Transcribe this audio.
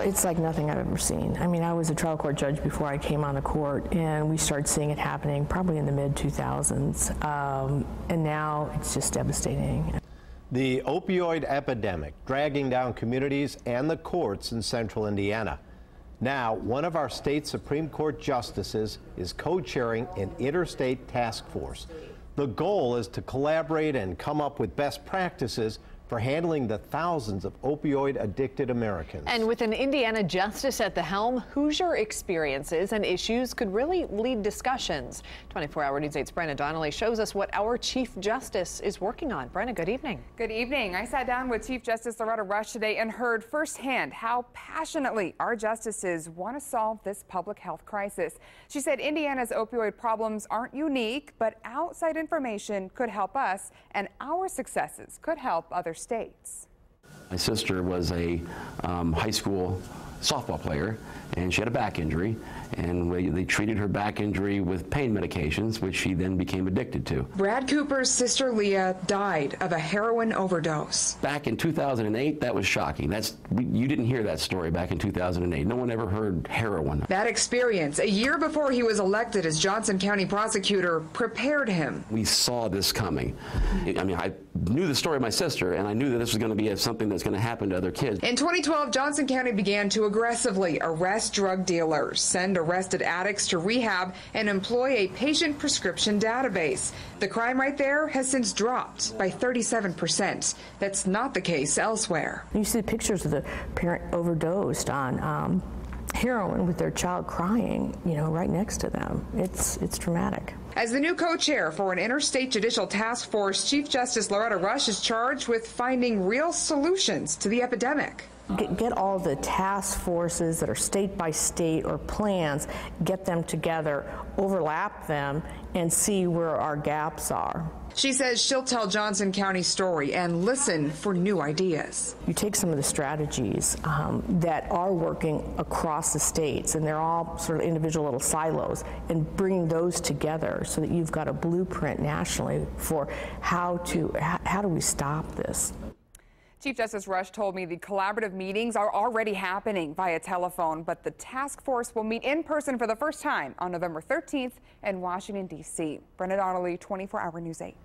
It's like nothing I've ever seen. I mean, I was a trial court judge before I came on the court, and we started seeing it happening probably in the mid-2000s, and now it's just devastating. The opioid epidemic dragging down communities and the courts in central Indiana. Now, one of our state Supreme Court justices is co-chairing an interstate task force. The goal is to collaborate and come up with best practices for handling the thousands of opioid-addicted Americans. And with an Indiana justice at the helm, Hoosier experiences and issues could really lead discussions. 24-hour News 8's Brenna Donnelly shows us what our Chief Justice is working on. Brenna, good evening. Good evening. I sat down with Chief Justice Loretta Rush today and heard firsthand how passionately our justices want to solve this public health crisis. She said Indiana's opioid problems aren't unique, but outside information could help us, and our successes could help other states. My sister was a high school softball player, and she had a back injury, and they treated her back injury with pain medications, which she then became addicted to. Brad Cooper's sister Leah died of a heroin overdose. Back in 2008, that was shocking. You didn't hear that story back in 2008. No one ever heard heroin. That experience, a year before he was elected as Johnson County prosecutor, prepared him. We saw this coming. I mean, I knew the story of my sister, and I knew that this was going to be something that's going to happen to other kids. In 2012, Johnson County began to aggressively arrest drug dealers, send arrested addicts to rehab, and employ a patient prescription database. The crime rate there has since dropped by 37%. That's not the case elsewhere. You see pictures of the parent overdosed on heroin with their child crying, right next to them. It's traumatic. As the new co-chair for an interstate judicial task force, Chief Justice Loretta Rush is charged with finding real solutions to the epidemic. Get all the task forces that are state by state or plans, get them together, overlap them, and see where our gaps are. She says she'll tell Johnson County's story and listen for new ideas. You take some of the strategies that are working across the states, and they're all sort of individual little silos, and bring those together so that you've got a blueprint nationally for how do we stop this. Chief Justice Rush told me the collaborative meetings are already happening via telephone, but the task force will meet in person for the first time on November 13th in Washington, D.C. Brenna Donnelly, 24-hour News 8.